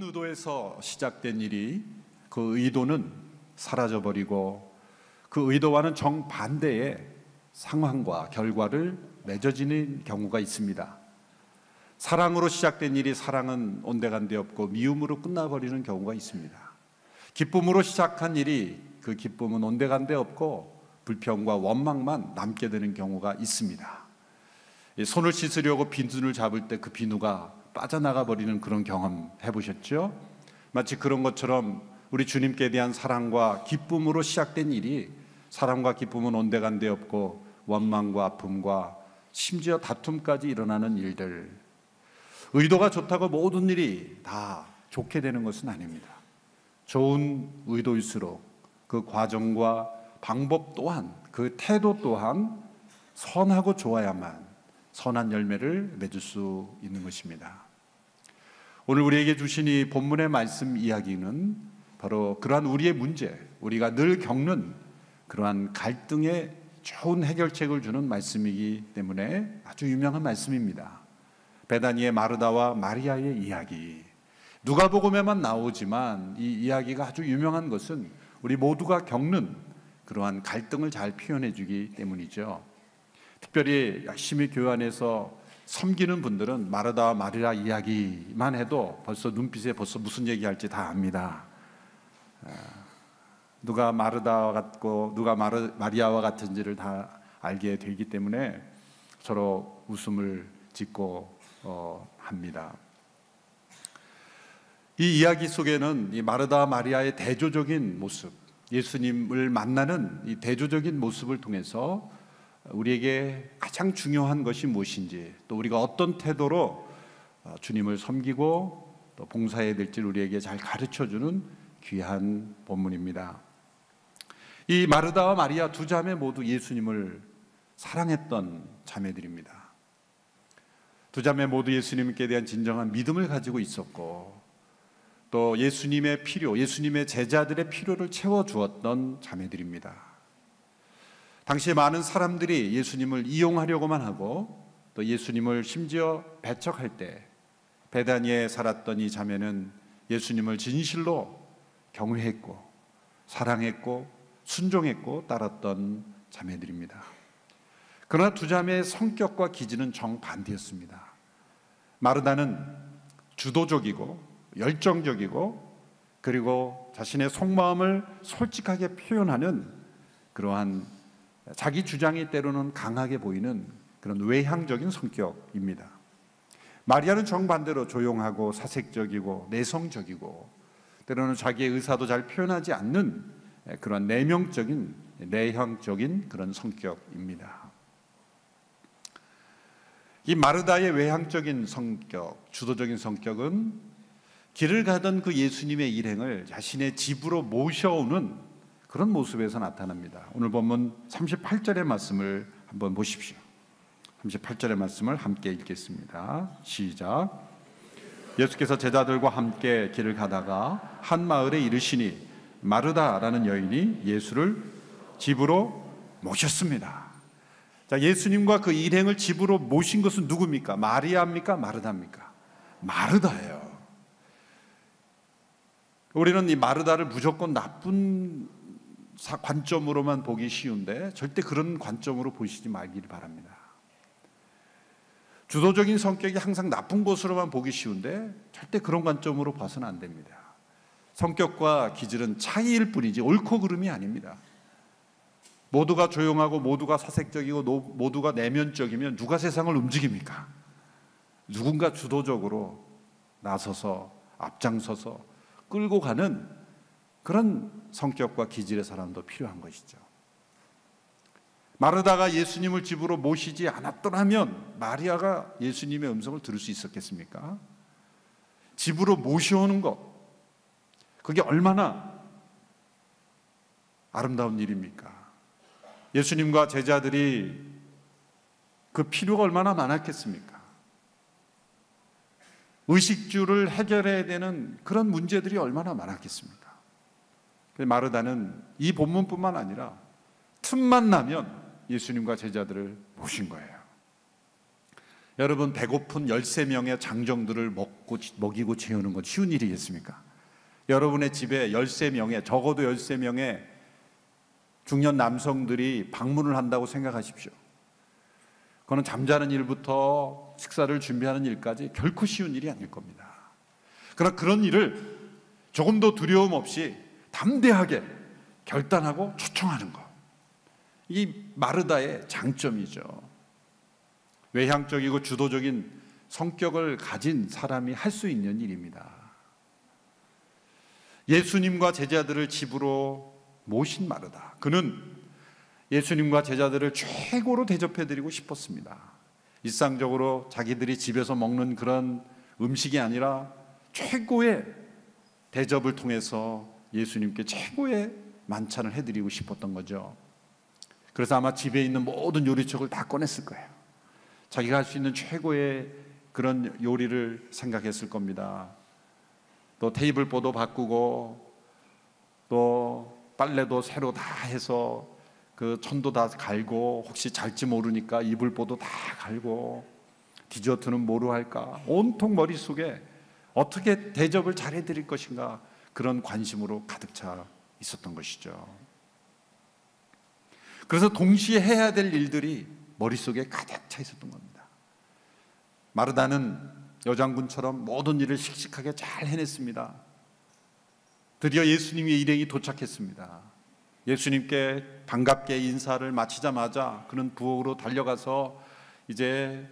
의도에서 시작된 일이 그 의도는 사라져버리고 그 의도와는 정반대의 상황과 결과를 맺어지는 경우가 있습니다. 사랑으로 시작된 일이 사랑은 온데간데 없고 미움으로 끝나버리는 경우가 있습니다. 기쁨으로 시작한 일이 그 기쁨은 온데간데 없고 불평과 원망만 남게 되는 경우가 있습니다. 손을 씻으려고 비누를 잡을 때 그 비누가 빠져나가 버리는 그런 경험 해보셨죠? 마치 그런 것처럼 우리 주님께 대한 사랑과 기쁨으로 시작된 일이 사랑과 기쁨은 온데간데 없고 원망과 아픔과 심지어 다툼까지 일어나는 일들, 의도가 좋다고 모든 일이 다 좋게 되는 것은 아닙니다. 좋은 의도일수록 그 과정과 방법 또한, 그 태도 또한 선하고 좋아야만 선한 열매를 맺을 수 있는 것입니다. 오늘 우리에게 주신 이 본문의 말씀 이야기는 바로 그러한 우리의 문제, 우리가 늘 겪는 그러한 갈등에 좋은 해결책을 주는 말씀이기 때문에 아주 유명한 말씀입니다. 베다니의 마르다와 마리아의 이야기, 누가복음에만 나오지만 이 이야기가 아주 유명한 것은 우리 모두가 겪는 그러한 갈등을 잘 표현해 주기 때문이죠. 특별히 열심히 교회 안에서 섬기는 분들은 마르다와 마리아 이야기만 해도 벌써 눈빛에 벌써 무슨 얘기할지 다 압니다. 누가 마르다와 같고 누가 마리아와 같은지를 다 알게 되기 때문에 서로 웃음을 짓고 합니다. 이 이야기 속에는 이 마르다와 마리아의 대조적인 모습, 예수님을 만나는 이 대조적인 모습을 통해서 우리에게 가장 중요한 것이 무엇인지, 또 우리가 어떤 태도로 주님을 섬기고 또 봉사해야 될지 우리에게 잘 가르쳐주는 귀한 본문입니다. 이 마르다와 마리아 두 자매 모두 예수님을 사랑했던 자매들입니다. 두 자매 모두 예수님께 대한 진정한 믿음을 가지고 있었고 또 예수님의 필요, 예수님의 제자들의 필요를 채워주었던 자매들입니다. 당시에 많은 사람들이 예수님을 이용하려고만 하고 또 예수님을 심지어 배척할 때 베다니에 살았던 이 자매는 예수님을 진실로 경외했고 사랑했고 순종했고 따랐던 자매들입니다. 그러나 두 자매의 성격과 기질은 정반대였습니다. 마르다는 주도적이고 열정적이고 그리고 자신의 속마음을 솔직하게 표현하는 그러한 자기 주장이 때로는 강하게 보이는 그런 외향적인 성격입니다. 마리아는 정반대로 조용하고 사색적이고 내성적이고 때로는 자기의 의사도 잘 표현하지 않는 그런 내면적인 내향적인 그런 성격입니다. 이 마르다의 외향적인 성격, 주도적인 성격은 길을 가던 그 예수님의 일행을 자신의 집으로 모셔오는 그런 모습에서 나타납니다. 오늘 본문 38절의 말씀을 한번 보십시오. 38절의 말씀을 함께 읽겠습니다. 시작. 예수께서 제자들과 함께 길을 가다가 한 마을에 이르시니 마르다라는 여인이 예수를 집으로 모셨습니다. 자, 예수님과 그 일행을 집으로 모신 것은 누굽니까? 마리아입니까? 마르다입니까? 마르다예요. 우리는 이 마르다를 무조건 나쁜 관점으로만 보기 쉬운데 절대 그런 관점으로 보시지 말기를 바랍니다. 주도적인 성격이 항상 나쁜 것으로만 보기 쉬운데 절대 그런 관점으로 봐서는 안 됩니다. 성격과 기질은 차이일 뿐이지 옳고 그름이 아닙니다. 모두가 조용하고 모두가 사색적이고 모두가 내면적이면 누가 세상을 움직입니까? 누군가 주도적으로 나서서 앞장서서 끌고 가는 그런 성격과 기질의 사람도 필요한 것이죠. 마르다가 예수님을 집으로 모시지 않았더라면 마리아가 예수님의 음성을 들을 수 있었겠습니까? 집으로 모셔오는 것, 그게 얼마나 아름다운 일입니까? 예수님과 제자들이 그 필요가 얼마나 많았겠습니까? 의식주를 해결해야 되는 그런 문제들이 얼마나 많았겠습니까? 마르다는 이 본문뿐만 아니라 틈만 나면 예수님과 제자들을 모신 거예요. 여러분, 배고픈 13명의 장정들을 먹이고 채우는 건 쉬운 일이겠습니까? 여러분의 집에 13명의, 적어도 13명의 중년 남성들이 방문을 한다고 생각하십시오. 그거는 잠자는 일부터 식사를 준비하는 일까지 결코 쉬운 일이 아닐 겁니다. 그러나 그런 일을 조금도 두려움 없이 담대하게 결단하고 초청하는 것, 이 마르다의 장점이죠. 외향적이고 주도적인 성격을 가진 사람이 할 수 있는 일입니다. 예수님과 제자들을 집으로 모신 마르다, 그는 예수님과 제자들을 최고로 대접해드리고 싶었습니다. 일상적으로 자기들이 집에서 먹는 그런 음식이 아니라 최고의 대접을 통해서 예수님께 최고의 만찬을 해드리고 싶었던 거죠. 그래서 아마 집에 있는 모든 요리책을 다 꺼냈을 거예요. 자기가 할 수 있는 최고의 그런 요리를 생각했을 겁니다. 또 테이블보도 바꾸고 또 빨래도 새로 다 해서 그 천도 다 갈고, 혹시 잘지 모르니까 이불보도 다 갈고, 디저트는 뭐로 할까, 온통 머릿속에 어떻게 대접을 잘해드릴 것인가, 그런 관심으로 가득 차 있었던 것이죠. 그래서 동시에 해야 될 일들이 머릿속에 가득 차 있었던 겁니다. 마르다는 여장군처럼 모든 일을 씩씩하게 잘 해냈습니다. 드디어 예수님의 일행이 도착했습니다. 예수님께 반갑게 인사를 마치자마자 그는 부엌으로 달려가서 이제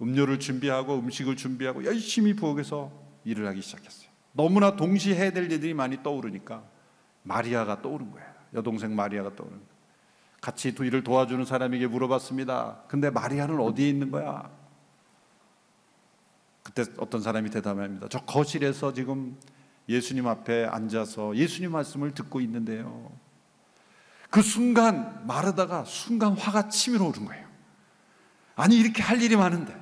음료를 준비하고 음식을 준비하고 열심히 부엌에서 일을 하기 시작했어요. 너무나 동시에 해야 될 일들이 많이 떠오르니까 마리아가 떠오른 거예요. 여동생 마리아가 떠오른 거예요. 같이 일을 도와주는 사람에게 물어봤습니다. 근데 마리아는 어디에 있는 거야? 그때 어떤 사람이 대답합니다. 저 거실에서 지금 예수님 앞에 앉아서 예수님 말씀을 듣고 있는데요. 그 순간 마르다가 순간 화가 치밀어 오른 거예요. 아니, 이렇게 할 일이 많은데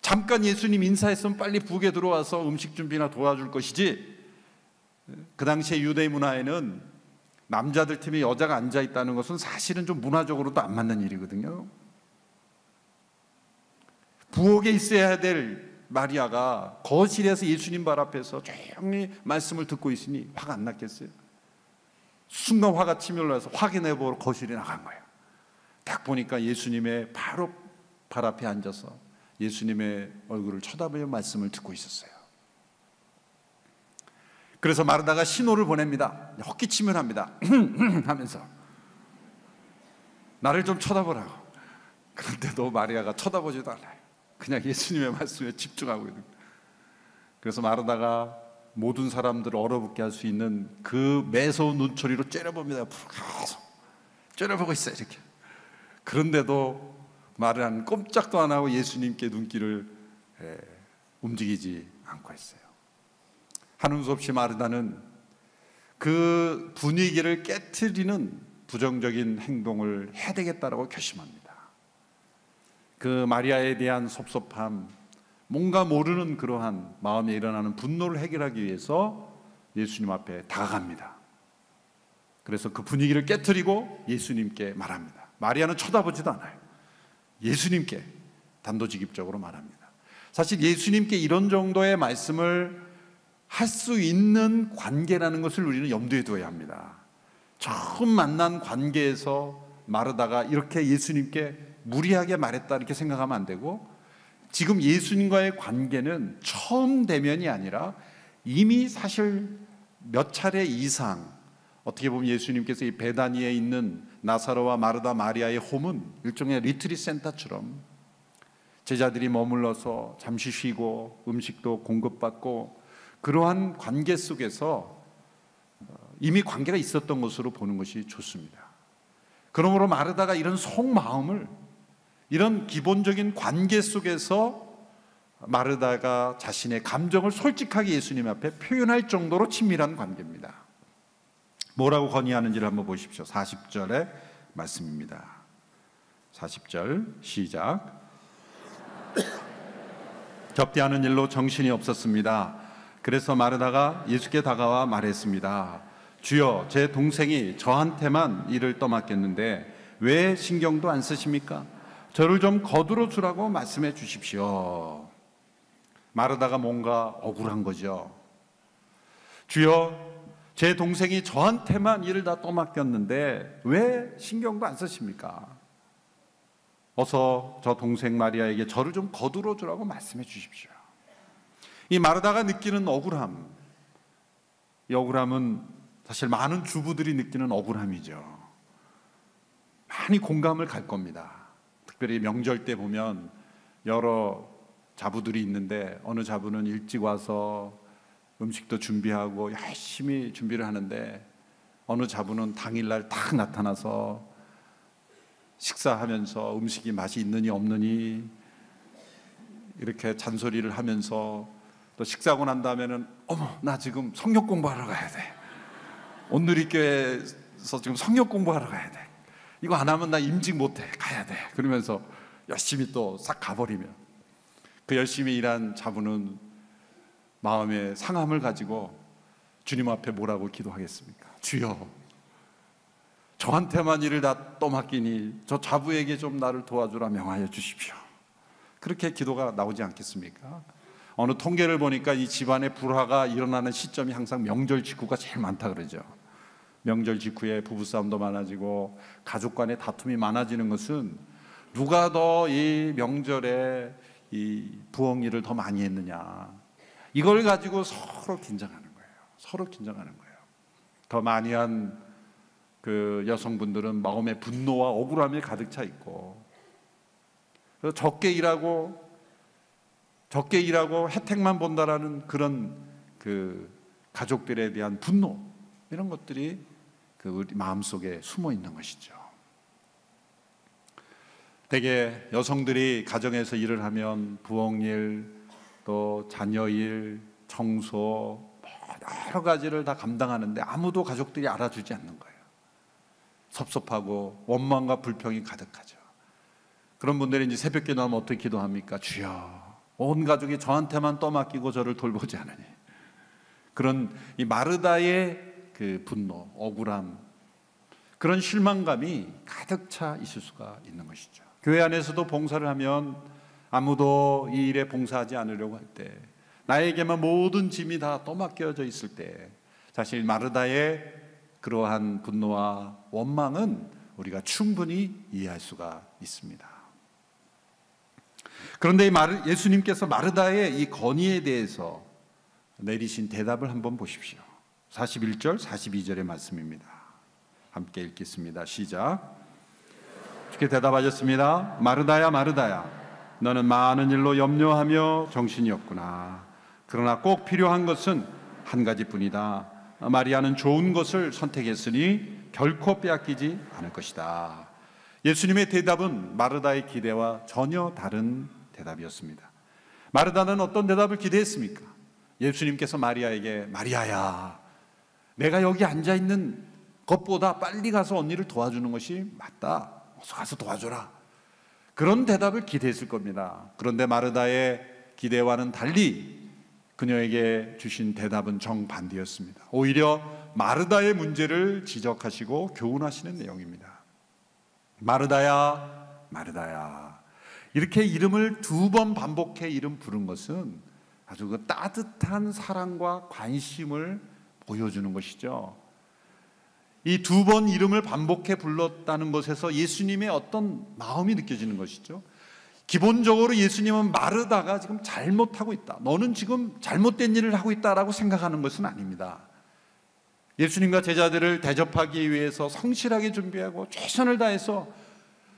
잠깐 예수님 인사했으면 빨리 부엌에 들어와서 음식 준비나 도와줄 것이지, 그 당시에 유대 문화에는 남자들 팀에 여자가 앉아 있다는 것은 사실은 좀 문화적으로도 안 맞는 일이거든요. 부엌에 있어야 될 마리아가 거실에서 예수님 발 앞에서 조용히 말씀을 듣고 있으니 화가 안 났겠어요? 순간 화가 치밀어서 확인해보러 거실에 나간 거예요. 딱 보니까 예수님의 바로 발 앞에 앉아서 예수님의 얼굴을 쳐다보며 말씀을 듣고 있었어요. 그래서 마르다가 신호를 보냅니다. 헛기침을 합니다. 하면서 나를 좀 쳐다보라고. 그런데도 마리아가 쳐다보지도 않아요. 그냥 예수님의 말씀에 집중하고 있는 거예요. 그래서 마르다가 모든 사람들을 얼어붙게 할 수 있는 그 매서운 눈초리로 째려봅니다. 계속 째려보고 있어요, 이렇게. 그런데도 마리아는 꼼짝도 안 하고 예수님께 눈길을 움직이지 않고 있어요. 하는 수 없이 마르다는 그 분위기를 깨트리는 부정적인 행동을 해야 되겠다라고 결심합니다. 그 마리아에 대한 섭섭함, 뭔가 모르는 그러한 마음에 일어나는 분노를 해결하기 위해서 예수님 앞에 다가갑니다. 그래서 그 분위기를 깨트리고 예수님께 말합니다. 마리아는 쳐다보지도 않아요. 예수님께 단도직입적으로 말합니다. 사실 예수님께 이런 정도의 말씀을 할 수 있는 관계라는 것을 우리는 염두에 두어야 합니다. 처음 만난 관계에서 마르다가 이렇게 예수님께 무리하게 말했다 이렇게 생각하면 안 되고, 지금 예수님과의 관계는 처음 대면이 아니라 이미 사실 몇 차례 이상, 어떻게 보면 예수님께서 이 베다니에 있는 나사로와 마르다 마리아의 홈은 일종의 리트릿 센터처럼 제자들이 머물러서 잠시 쉬고 음식도 공급받고 그러한 관계 속에서 이미 관계가 있었던 것으로 보는 것이 좋습니다. 그러므로 마르다가 이런 속마음을, 이런 기본적인 관계 속에서 마르다가 자신의 감정을 솔직하게 예수님 앞에 표현할 정도로 친밀한 관계입니다. 뭐라고 건의하는지를 한번 보십시오. 40절의 말씀입니다. 40절 시작. 접대하는 일로 정신이 없었습니다. 그래서 마르다가 예수께 다가와 말했습니다. 주여, 제 동생이 저한테만 일을 떠맡겼는데 왜 신경도 안 쓰십니까? 저를 좀 거두어 주라고 말씀해 주십시오. 마르다가 뭔가 억울한 거죠. 주여, 제 동생이 저한테만 일을 다 떠맡겼는데 왜 신경도 안 쓰십니까? 어서 저 동생 마리아에게 저를 좀 거두어 주라고 말씀해 주십시오. 이 마르다가 느끼는 억울함, 이 억울함은 사실 많은 주부들이 느끼는 억울함이죠. 많이 공감을 갈 겁니다. 특별히 명절 때 보면 여러 자부들이 있는데 어느 자부는 일찍 와서 음식도 준비하고 열심히 준비를 하는데 어느 자부는 당일날 딱 나타나서 식사하면서 음식이 맛이 있느니 없느니 이렇게 잔소리를 하면서 또 식사하고 난 다음에는 어머, 나 지금 성역 공부하러 가야 돼. 온누리교회에서 지금 성역 공부하러 가야 돼. 이거 안 하면 나 임직 못해. 가야 돼. 그러면서 열심히 또 싹 가버리면 그 열심히 일한 자부는 마음의 상함을 가지고 주님 앞에 뭐라고 기도하겠습니까? 주여, 저한테만 일을 다 떠맡기니 저 자부에게 좀 나를 도와주라 명하여 주십시오. 그렇게 기도가 나오지 않겠습니까? 어느 통계를 보니까 이 집안의 불화가 일어나는 시점이 항상 명절 직후가 제일 많다 그러죠. 명절 직후에 부부싸움도 많아지고 가족 간의 다툼이 많아지는 것은 누가 더 이 명절에 이 부엌일을 더 많이 했느냐, 이걸 가지고 서로 긴장하는 거예요. 서로 긴장하는 거예요. 더 많이 한 그 여성분들은 마음에 분노와 억울함이 가득 차 있고, 그래서 적게 일하고 혜택만 본다라는 그런 그 가족들에 대한 분노, 이런 것들이 그 우리 마음속에 숨어 있는 것이죠. 대개 여성들이 가정에서 일을 하면 부엌일, 또 자녀일, 청소, 여러 가지를 다 감당하는데 아무도 가족들이 알아주지 않는 거예요. 섭섭하고 원망과 불평이 가득하죠. 그런 분들이 이제 새벽기도 나면 어떻게 기도합니까? 주여, 온 가족이 저한테만 떠맡기고 저를 돌보지 않으니. 그런 이 마르다의 그 분노, 억울함, 그런 실망감이 가득 차 있을 수가 있는 것이죠. 교회 안에서도 봉사를 하면 아무도 이 일에 봉사하지 않으려고 할 때, 나에게만 모든 짐이 다 떠맡겨져 있을 때, 사실 마르다의 그러한 분노와 원망은 우리가 충분히 이해할 수가 있습니다. 그런데 예수님께서 마르다의 이 건의에 대해서 내리신 대답을 한번 보십시오. 41절, 42절의 말씀입니다. 함께 읽겠습니다. 시작. 주께 대답하셨습니다. 마르다야, 마르다야, 너는 많은 일로 염려하며 정신이 없구나. 그러나 꼭 필요한 것은 한 가지뿐이다. 마리아는 좋은 것을 선택했으니 결코 빼앗기지 않을 것이다. 예수님의 대답은 마르다의 기대와 전혀 다른 대답이었습니다. 마르다는 어떤 대답을 기대했습니까? 예수님께서 마리아에게, 마리아야, 내가 여기 앉아있는 것보다 빨리 가서 언니를 도와주는 것이 맞다. 어서 가서 도와줘라. 그런 대답을 기대했을 겁니다. 그런데 마르다의 기대와는 달리 그녀에게 주신 대답은 정반대였습니다. 오히려 마르다의 문제를 지적하시고 교훈하시는 내용입니다. 마르다야, 마르다야, 이렇게 이름을 2번 반복해 이름 부른 것은 아주 그 따뜻한 사랑과 관심을 보여주는 것이죠. 이 2번 이름을 반복해 불렀다는 것에서 예수님의 어떤 마음이 느껴지는 것이죠. 기본적으로 예수님은 마르다가 지금 잘못하고 있다, 너는 지금 잘못된 일을 하고 있다라고 생각하는 것은 아닙니다. 예수님과 제자들을 대접하기 위해서 성실하게 준비하고 최선을 다해서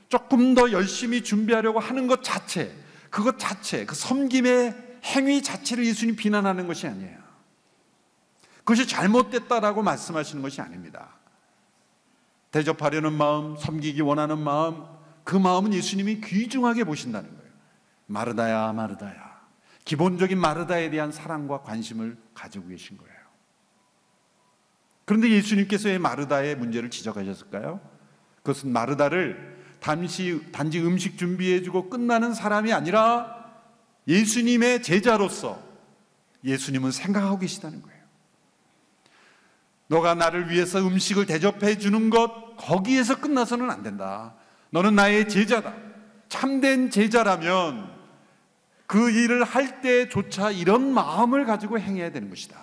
조금 더 열심히 준비하려고 하는 것 자체, 그것 자체, 그 섬김의 행위 자체를 예수님 비난하는 것이 아니에요. 그것이 잘못됐다라고 말씀하시는 것이 아닙니다. 대접하려는 마음, 섬기기 원하는 마음, 그 마음은 예수님이 귀중하게 보신다는 거예요. 마르다야, 마르다야, 기본적인 마르다에 대한 사랑과 관심을 가지고 계신 거예요. 그런데 예수님께서 왜 마르다의 문제를 지적하셨을까요? 그것은 마르다를 단지 음식 준비해주고 끝나는 사람이 아니라 예수님의 제자로서 예수님은 생각하고 계시다는 거예요. 너가 나를 위해서 음식을 대접해 주는 것, 거기에서 끝나서는 안 된다. 너는 나의 제자다. 참된 제자라면 그 일을 할 때조차 이런 마음을 가지고 행해야 되는 것이다.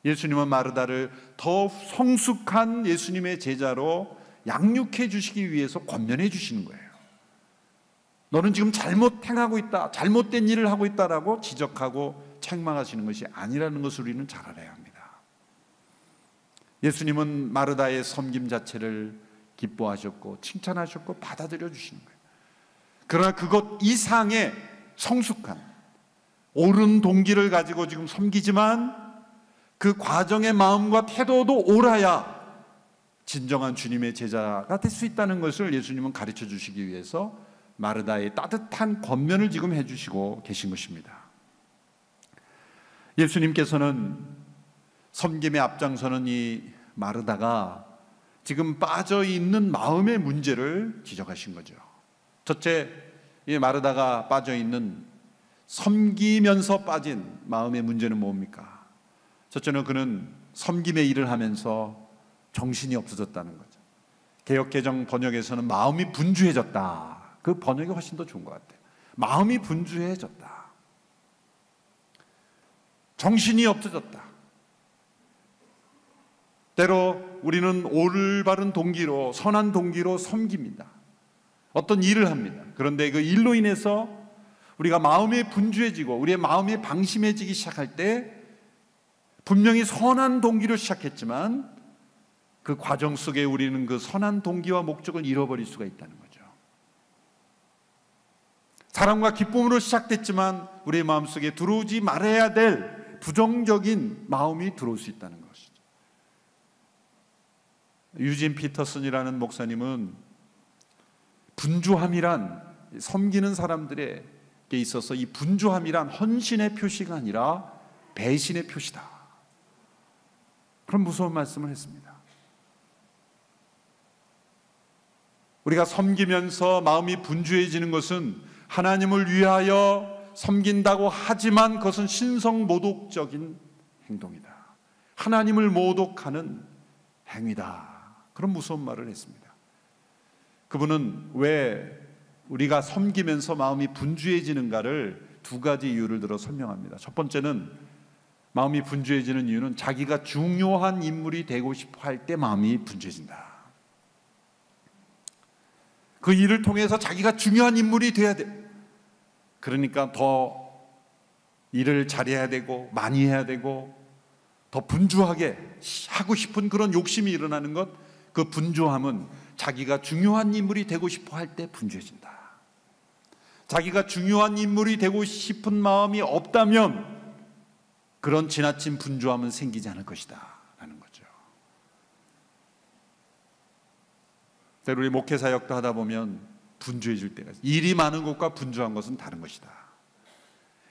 예수님은 마르다를 더 성숙한 예수님의 제자로 양육해 주시기 위해서 권면해 주시는 거예요. 너는 지금 잘못 행하고 있다, 잘못된 일을 하고 있다라고 지적하고 책망하시는 것이 아니라는 것을 우리는 잘 알아야 합니다. 예수님은 마르다의 섬김 자체를 기뻐하셨고 칭찬하셨고 받아들여 주시는 거예요. 그러나 그것 이상의 성숙한 옳은 동기를 가지고 지금 섬기지만 그 과정의 마음과 태도도 옳아야 진정한 주님의 제자가 될 수 있다는 것을 예수님은 가르쳐 주시기 위해서 마르다의 따뜻한 권면을 지금 해주시고 계신 것입니다. 예수님께서는 섬김에 앞장서는 이 마르다가 지금 빠져있는 마음의 문제를 지적하신 거죠. 첫째, 이 마르다가 빠져있는 섬기면서 빠진 마음의 문제는 뭡니까? 첫째는 그는 섬김의 일을 하면서 정신이 없어졌다는 거죠. 개역개정 번역에서는 마음이 분주해졌다. 그 번역이 훨씬 더 좋은 것 같아요. 마음이 분주해졌다. 정신이 없어졌다. 때로 우리는 올바른 동기로, 선한 동기로 섬깁니다. 어떤 일을 합니다. 그런데 그 일로 인해서 우리가 마음이 분주해지고 우리의 마음이 방심해지기 시작할 때 분명히 선한 동기로 시작했지만 그 과정 속에 우리는 그 선한 동기와 목적을 잃어버릴 수가 있다는 거죠. 사랑과 기쁨으로 시작됐지만 우리의 마음속에 들어오지 말아야 될 부정적인 마음이 들어올 수 있다는 것이죠. 유진 피터슨이라는 목사님은 분주함이란 섬기는 사람들에게 있어서 이 분주함이란 헌신의 표시가 아니라 배신의 표시다. 그런 무서운 말씀을 했습니다. 우리가 섬기면서 마음이 분주해지는 것은 하나님을 위하여 섬긴다고 하지만 그것은 신성모독적인 행동이다. 하나님을 모독하는 행위다. 그런 무서운 말을 했습니다. 그분은 왜 우리가 섬기면서 마음이 분주해지는가를 두 가지 이유를 들어 설명합니다. 첫 번째는 마음이 분주해지는 이유는 자기가 중요한 인물이 되고 싶어 할 때 마음이 분주해진다. 그 일을 통해서 자기가 중요한 인물이 돼야 돼. 그러니까 더 일을 잘해야 되고 많이 해야 되고 더 분주하게 하고 싶은 그런 욕심이 일어나는 것, 그 분주함은 자기가 중요한 인물이 되고 싶어 할 때 분주해진다. 자기가 중요한 인물이 되고 싶은 마음이 없다면 그런 지나친 분주함은 생기지 않을 것이다 라는 거죠. 때로 우리 목회 사역도 하다 보면 분주해질 때가 있어요. 일이 많은 것과 분주한 것은 다른 것이다.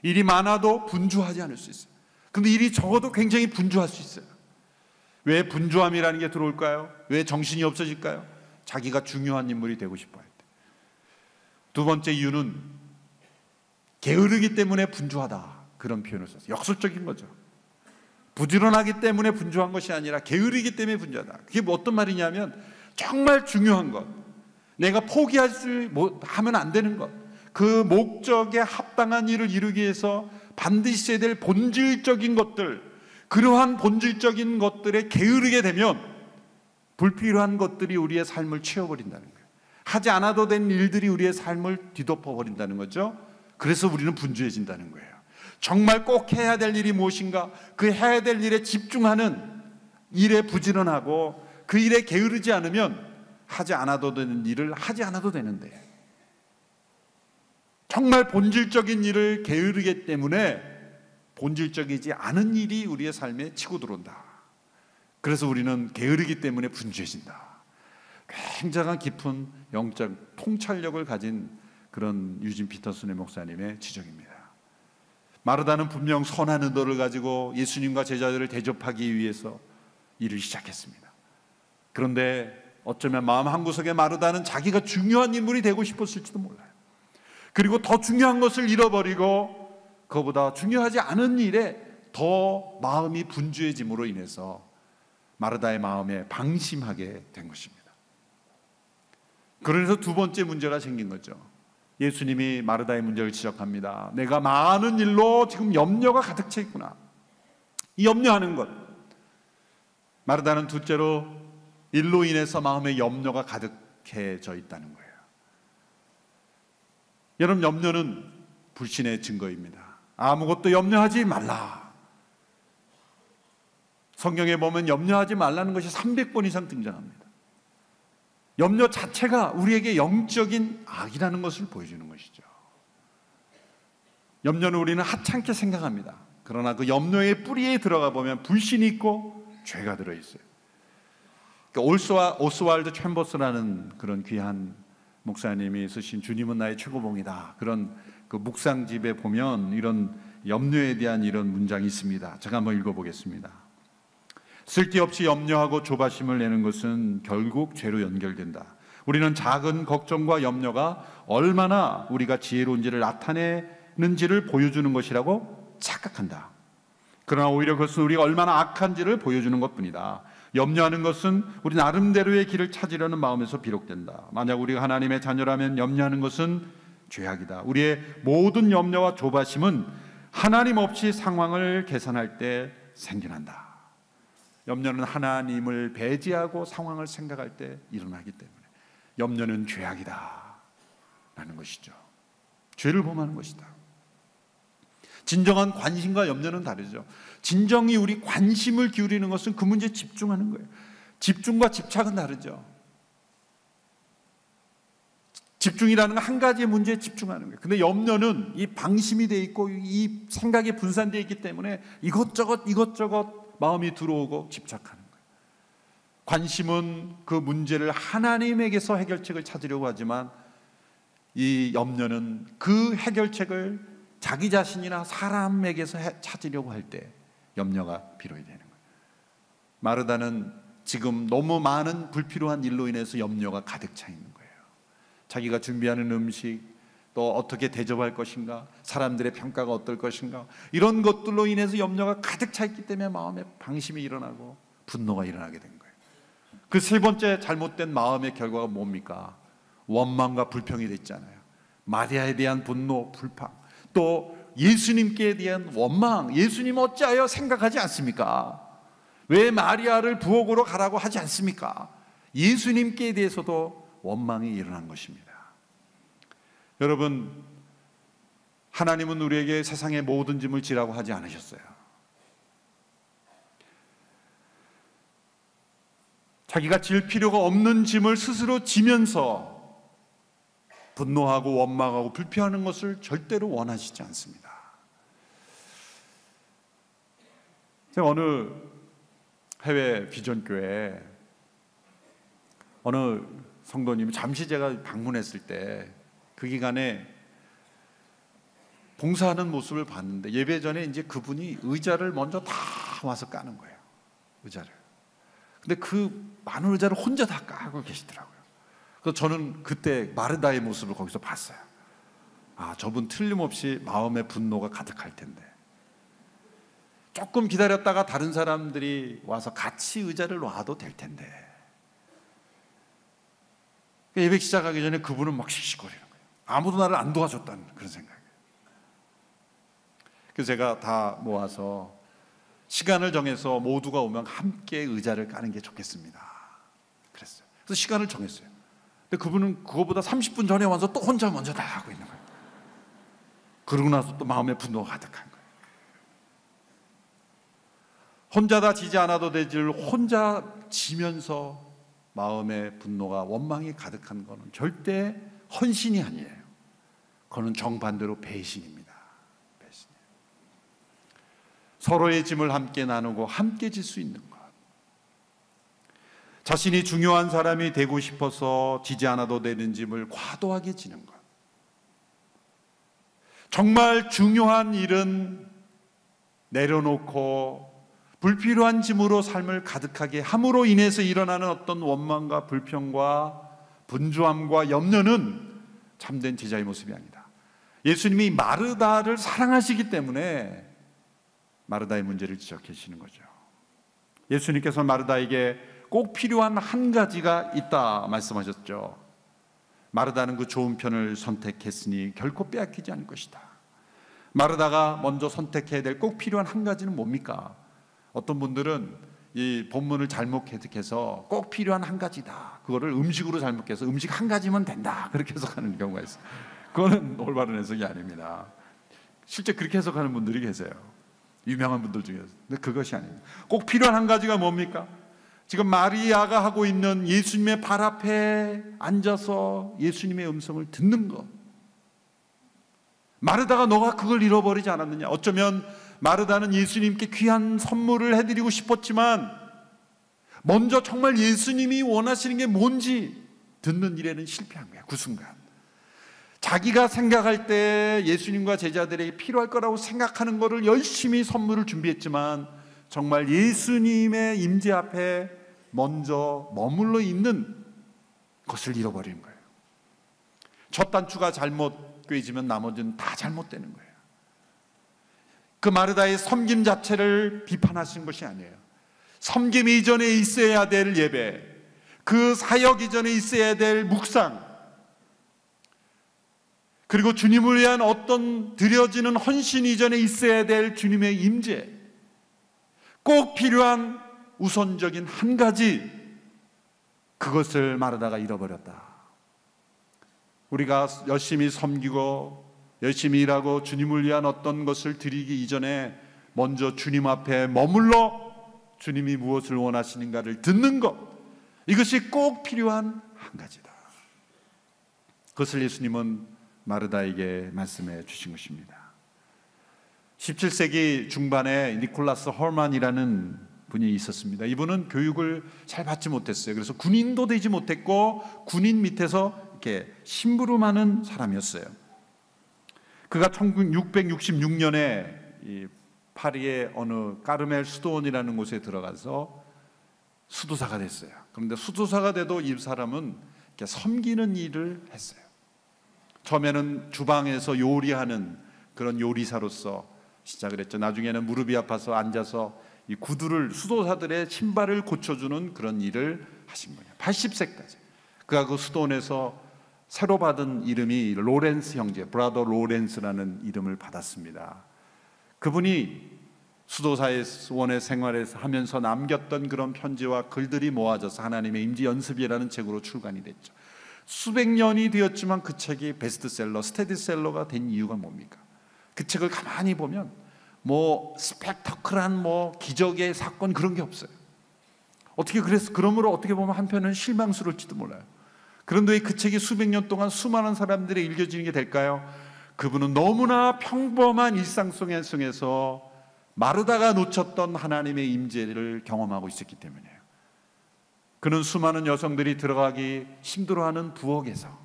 일이 많아도 분주하지 않을 수 있어요. 그런데 일이 적어도 굉장히 분주할 수 있어요. 왜 분주함이라는 게 들어올까요? 왜 정신이 없어질까요? 자기가 중요한 인물이 되고 싶어 할 때. 두 번째 이유는 게으르기 때문에 분주하다. 그런 표현을 썼어요. 역설적인 거죠. 부지런하기 때문에 분주한 것이 아니라 게으르기 때문에 분주하다. 그게 뭐 어떤 말이냐면 정말 중요한 것, 내가 하면 안 되는 것, 그 목적에 합당한 일을 이루기 위해서 반드시 해야 될 본질적인 것들, 그러한 본질적인 것들에 게으르게 되면 불필요한 것들이 우리의 삶을 채워버린다는 거예요. 하지 않아도 된 일들이 우리의 삶을 뒤덮어버린다는 거죠. 그래서 우리는 분주해진다는 거예요. 정말 꼭 해야 될 일이 무엇인가, 그 해야 될 일에 집중하는 일에 부지런하고 그 일에 게으르지 않으면 하지 않아도 되는 일을 하지 않아도 되는데, 정말 본질적인 일을 게으르기 때문에 본질적이지 않은 일이 우리의 삶에 치고 들어온다. 그래서 우리는 게으르기 때문에 분주해진다. 굉장한 깊은 영적 통찰력을 가진 그런 유진 피터슨의 목사님의 지적입니다. 마르다는 분명 선한 의도를 가지고 예수님과 제자들을 대접하기 위해서 일을 시작했습니다. 그런데 어쩌면 마음 한구석에 마르다는 자기가 중요한 인물이 되고 싶었을지도 몰라요. 그리고 더 중요한 것을 잃어버리고 그거보다 중요하지 않은 일에 더 마음이 분주해짐으로 인해서 마르다의 마음에 방심하게 된 것입니다. 그래서 두 번째 문제가 생긴 거죠. 예수님이 마르다의 문제를 지적합니다. 내가 많은 일로 지금 염려가 가득 차 있구나. 이 염려하는 것. 마르다는 둘째로 일로 인해서 마음에 염려가 가득해져 있다는 거예요. 여러분, 염려는 불신의 증거입니다. 아무것도 염려하지 말라. 성경에 보면 염려하지 말라는 것이 300번 이상 등장합니다. 염려 자체가 우리에게 영적인 악이라는 것을 보여주는 것이죠. 염려는 우리는 하찮게 생각합니다. 그러나 그 염려의 뿌리에 들어가 보면 불신이 있고 죄가 들어있어요. 그러니까 오스왈드 챔버스라는 그런 귀한 목사님이 쓰신 주님은 나의 최고봉이다, 그런 그 묵상집에 보면 이런 염려에 대한 이런 문장이 있습니다. 제가 한번 읽어보겠습니다. 쓸데없이 염려하고 조바심을 내는 것은 결국 죄로 연결된다. 우리는 작은 걱정과 염려가 얼마나 우리가 지혜로운지를 나타내는지를 보여주는 것이라고 착각한다. 그러나 오히려 그것은 우리가 얼마나 악한지를 보여주는 것뿐이다. 염려하는 것은 우리 나름대로의 길을 찾으려는 마음에서 비롯된다. 만약 우리가 하나님의 자녀라면 염려하는 것은 죄악이다. 우리의 모든 염려와 조바심은 하나님 없이 상황을 계산할 때 생겨난다. 염려는 하나님을 배제하고 상황을 생각할 때 일어나기 때문에 염려는 죄악이다 라는 것이죠. 죄를 범하는 것이다. 진정한 관심과 염려는 다르죠. 진정이 우리 관심을 기울이는 것은 그 문제에 집중하는 거예요. 집중과 집착은 다르죠. 집중이라는 건 한 가지의 문제에 집중하는 거예요. 근데 염려는 이 방심이 돼 있고 이 생각이 분산되어 있기 때문에 이것저것 마음이 들어오고 집착하는 거예요. 관심은 그 문제를 하나님에게서 해결책을 찾으려고 하지만 이 염려는 그 해결책을 자기 자신이나 사람에게서 찾으려고 할 때 염려가 필요해 되는 거예요. 마르다는 지금 너무 많은 불필요한 일로 인해서 염려가 가득 차 있는 거예요. 자기가 준비하는 음식, 또 어떻게 대접할 것인가, 사람들의 평가가 어떨 것인가, 이런 것들로 인해서 염려가 가득 차 있기 때문에 마음에 방심이 일어나고 분노가 일어나게 된 거예요. 그 세 번째 잘못된 마음의 결과가 뭡니까? 원망과 불평이 됐잖아요. 마리아에 대한 분노, 불평, 또 예수님께 대한 원망. 예수님 어찌하여 생각하지 않습니까? 왜 마리아를 부엌으로 가라고 하지 않습니까? 예수님께 대해서도 원망이 일어난 것입니다. 여러분, 하나님은 우리에게 세상의 모든 짐을 지라고 하지 않으셨어요. 자기가 질 필요가 없는 짐을 스스로 지면서 분노하고 원망하고 불평하는 것을 절대로 원하시지 않습니다. 제가 어느 해외 비전교회에 어느 성도님이 잠시 제가 방문했을 때 그 기간에 봉사하는 모습을 봤는데 예배 전에 이제 그분이 의자를 먼저 다 와서 까는 거예요. 의자를. 근데 그 많은 의자를 혼자 다 까고 계시더라고요. 그래서 저는 그때 마르다의 모습을 거기서 봤어요. 아, 저분 틀림없이 마음의 분노가 가득할 텐데. 조금 기다렸다가 다른 사람들이 와서 같이 의자를 놔도 될 텐데. 예배 시작하기 전에 그분은 막 씩씩거리는 거예요. 아무도 나를 안 도와줬다는 그런 생각이에요. 그래서 제가 다 모아서 시간을 정해서 모두가 오면 함께 의자를 까는 게 좋겠습니다. 그랬어요. 그래서 시간을 정했어요. 근데 그분은 그거보다 30분 전에 와서 또 혼자 먼저 다 하고 있는 거예요. 그러고 나서 또 마음에 분노가 가득한 거예요. 혼자 다 지지 않아도 되지를 혼자 지면서 마음의 분노가 원망이 가득한 것은 절대 헌신이 아니에요. 그거는 정반대로 배신입니다. 배신. 서로의 짐을 함께 나누고 함께 질 수 있는 것. 자신이 중요한 사람이 되고 싶어서 지지 않아도 되는 짐을 과도하게 지는 것. 정말 중요한 일은 내려놓고 불필요한 짐으로 삶을 가득하게 함으로 인해서 일어나는 어떤 원망과 불평과 분주함과 염려는 참된 제자의 모습이 아니다. 예수님이 마르다를 사랑하시기 때문에 마르다의 문제를 지적해 주시는 거죠. 예수님께서 마르다에게 꼭 필요한 한 가지가 있다 말씀하셨죠. 마르다는 그 좋은 편을 선택했으니 결코 빼앗기지 않을 것이다. 마르다가 먼저 선택해야 될 꼭 필요한 한 가지는 뭡니까? 어떤 분들은 이 본문을 잘못 해석해서 꼭 필요한 한 가지다, 그거를 음식으로 잘못해서 음식 한 가지면 된다, 그렇게 해석하는 경우가 있어요. 그거는 올바른 해석이 아닙니다. 실제 그렇게 해석하는 분들이 계세요, 유명한 분들 중에서. 근데 그것이 아닙니다. 꼭 필요한 한 가지가 뭡니까? 지금 마리아가 하고 있는 예수님의 발 앞에 앉아서 예수님의 음성을 듣는 것. 마르다가 너가 그걸 잃어버리지 않았느냐? 어쩌면 마르다는 예수님께 귀한 선물을 해드리고 싶었지만 먼저 정말 예수님이 원하시는 게 뭔지 듣는 일에는 실패한 거야. 그 순간 자기가 생각할 때 예수님과 제자들에게 필요할 거라고 생각하는 거를 열심히 선물을 준비했지만 정말 예수님의 임재 앞에 먼저 머물러 있는 것을 잃어버리는 거예요. 첫 단추가 잘못 꿰지면 나머지는 다 잘못되는 거예요. 그 마르다의 섬김 자체를 비판하신 것이 아니에요. 섬김 이전에 있어야 될 예배, 그 사역 이전에 있어야 될 묵상, 그리고 주님을 위한 어떤 드려지는 헌신 이전에 있어야 될 주님의 임재, 꼭 필요한 우선적인 한 가지, 그것을 마르다가 잃어버렸다. 우리가 열심히 섬기고 열심히 일하고 주님을 위한 어떤 것을 드리기 이전에 먼저 주님 앞에 머물러 주님이 무엇을 원하시는가를 듣는 것, 이것이 꼭 필요한 한 가지다. 그것을 예수님은 마르다에게 말씀해 주신 것입니다. 17세기 중반에 니콜라스 헐만이라는 분이 있었습니다. 이분은 교육을 잘 받지 못했어요. 그래서 군인도 되지 못했고 군인 밑에서 이렇게 심부름하는 사람이었어요. 그가 1666년에 파리의 어느 까르멜 수도원이라는 곳에 들어가서 수도사가 됐어요. 그런데 수도사가 돼도 이 사람은 이렇게 섬기는 일을 했어요. 처음에는 주방에서 요리하는 그런 요리사로서 시작을 했죠. 나중에는 무릎이 아파서 앉아서 이 구두를, 수도사들의 신발을 고쳐주는 그런 일을 하신 거예요. 80세까지. 그가 그 수도원에서 새로 받은 이름이 로렌스 형제, 브라더 로렌스라는 이름을 받았습니다. 그분이 수도사원의 생활에서 하면서 남겼던 그런 편지와 글들이 모아져서 하나님의 임재 연습이라는 책으로 출간이 됐죠. 수백 년이 되었지만 그 책이 베스트셀러, 스테디셀러가 된 이유가 뭡니까? 그 책을 가만히 보면 뭐 스펙터클한 뭐 기적의 사건 그런 게 없어요. 어떻게 그래서 그러므로 어떻게 보면 한편은 실망스러울지도 몰라요. 그런데 그 책이 수백 년 동안 수많은 사람들이 읽어지는 게 될까요? 그분은 너무나 평범한 일상 속에서 마르다가 놓쳤던 하나님의 임재를 경험하고 있었기 때문이에요. 그는 수많은 여성들이 들어가기 힘들어하는 부엌에서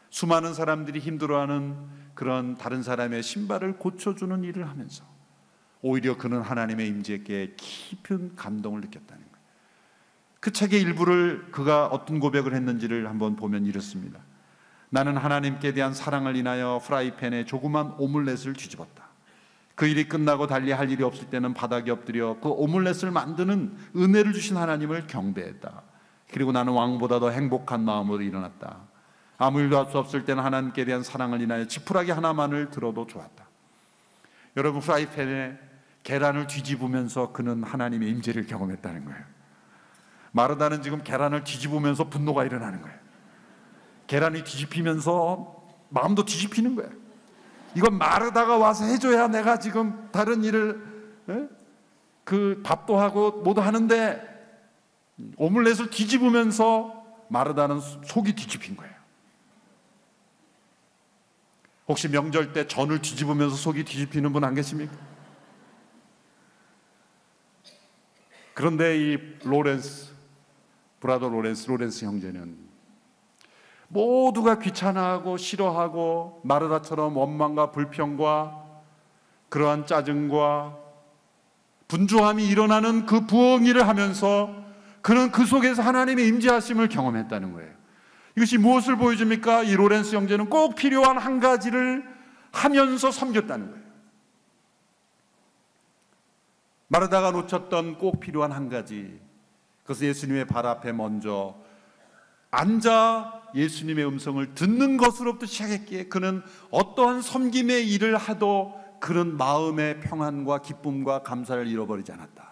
수많은 사람들이 힘들어하는 그런 다른 사람의 신발을 고쳐주는 일을 하면서 오히려 그는 하나님의 임재께 깊은 감동을 느꼈다는 거예요. 그 책의 일부를 그가 어떤 고백을 했는지를 한번 보면 이렇습니다. 나는 하나님께 대한 사랑을 인하여 프라이팬에 조그만 오믈렛을 뒤집었다. 그 일이 끝나고 달리 할 일이 없을 때는 바닥에 엎드려 그 오믈렛을 만드는 은혜를 주신 하나님을 경배했다. 그리고 나는 왕보다 더 행복한 마음으로 일어났다. 아무 일도 할 수 없을 때는 하나님께 대한 사랑을 인하여 지푸라기 하나만을 들어도 좋았다. 여러분, 프라이팬에 계란을 뒤집으면서 그는 하나님의 임재를 경험했다는 거예요. 마르다는 지금 계란을 뒤집으면서 분노가 일어나는 거예요. 계란이 뒤집히면서 마음도 뒤집히는 거예요. 이건 마르다가 와서 해줘야 내가 지금 다른 일을 그 밥도 하고 뭐도 하는데 오믈렛을 뒤집으면서 마르다는 속이 뒤집힌 거예요. 혹시 명절 때 전을 뒤집으면서 속이 뒤집히는 분 안 계십니까? 그런데 이 브라더 로렌스 형제는 모두가 귀찮아하고 싫어하고 마르다처럼 원망과 불평과 그러한 짜증과 분주함이 일어나는 그 부엌 일을 하면서 그는 그 속에서 하나님의 임재하심을 경험했다는 거예요. 이것이 무엇을 보여줍니까? 이 로렌스 형제는 꼭 필요한 한 가지를 하면서 섬겼다는 거예요. 마르다가 놓쳤던 꼭 필요한 한 가지, 그것은 예수님의 발 앞에 먼저 앉아 예수님의 음성을 듣는 것으로부터 시작했기에 그는 어떠한 섬김의 일을 하도 그런 마음의 평안과 기쁨과 감사를 잃어버리지 않았다.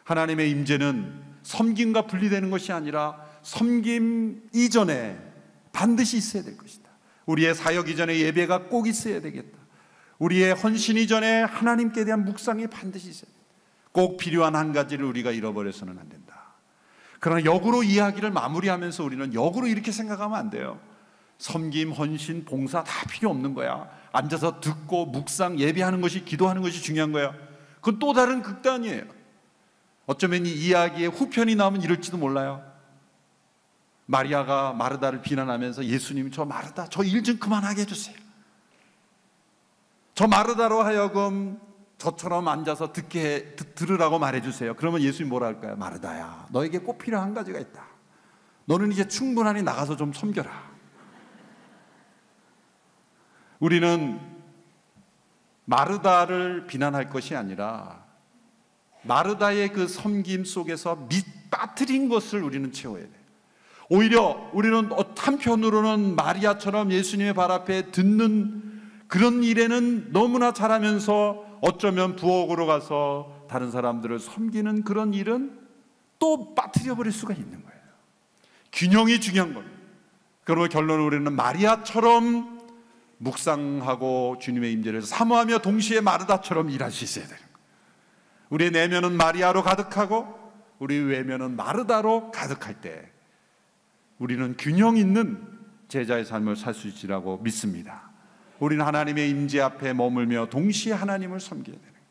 하나님의 임재는 섬김과 분리되는 것이 아니라 섬김 이전에 반드시 있어야 될 것이다. 우리의 사역 이전에 예배가 꼭 있어야 되겠다. 우리의 헌신 이전에 하나님께 대한 묵상이 반드시 있어야 된다. 꼭 필요한 한 가지를 우리가 잃어버려서는 안 된다. 그러나 역으로 이야기를 마무리하면서 우리는 역으로 이렇게 생각하면 안 돼요. 섬김, 헌신, 봉사 다 필요 없는 거야. 앉아서 듣고 묵상, 예배하는 것이, 기도하는 것이 중요한 거야. 그건 또 다른 극단이에요. 어쩌면 이 이야기의 후편이 나오면 이럴지도 몰라요. 마리아가 마르다를 비난하면서 예수님이 저 마르다 저 일 좀 그만하게 해주세요. 저 마르다로 하여금 저처럼 앉아서 들으라고 말해주세요. 그러면 예수님이 뭐라 할까요? 마르다야, 너에게 꼭 필요한 한 가지가 있다. 너는 이제 충분하니 나가서 좀 섬겨라. 우리는 마르다를 비난할 것이 아니라 마르다의 그 섬김 속에서 빠뜨린 것을 우리는 채워야 돼요. 오히려 우리는 한편으로는 마리아처럼 예수님의 발 앞에 듣는 그런 일에는 너무나 잘하면서 어쩌면 부엌으로 가서 다른 사람들을 섬기는 그런 일은 또 빠뜨려 버릴 수가 있는 거예요. 균형이 중요한 겁니다. 그러면 결론은 우리는 마리아처럼 묵상하고 주님의 임재를 사모하며 동시에 마르다처럼 일할 수 있어야 되는 거예요. 우리의 내면은 마리아로 가득하고 우리 외면은 마르다로 가득할 때 우리는 균형 있는 제자의 삶을 살 수 있으리라고 믿습니다. 우리는 하나님의 임재 앞에 머물며 동시에 하나님을 섬겨야 되는 거예요.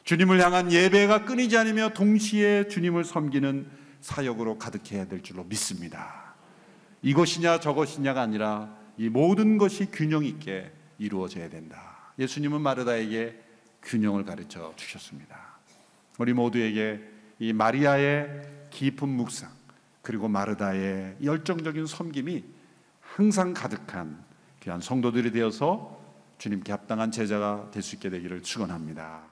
주님을 향한 예배가 끊이지 않으며 동시에 주님을 섬기는 사역으로 가득해야 될 줄로 믿습니다. 이것이냐 저것이냐가 아니라 이 모든 것이 균형 있게 이루어져야 된다. 예수님은 마르다에게 균형을 가르쳐 주셨습니다. 우리 모두에게 이 마리아의 깊은 묵상 그리고 마르다의 열정적인 섬김이 항상 가득한 귀한 성도들이 되어서 주님께 합당한 제자가 될 수 있게 되기를 축원합니다.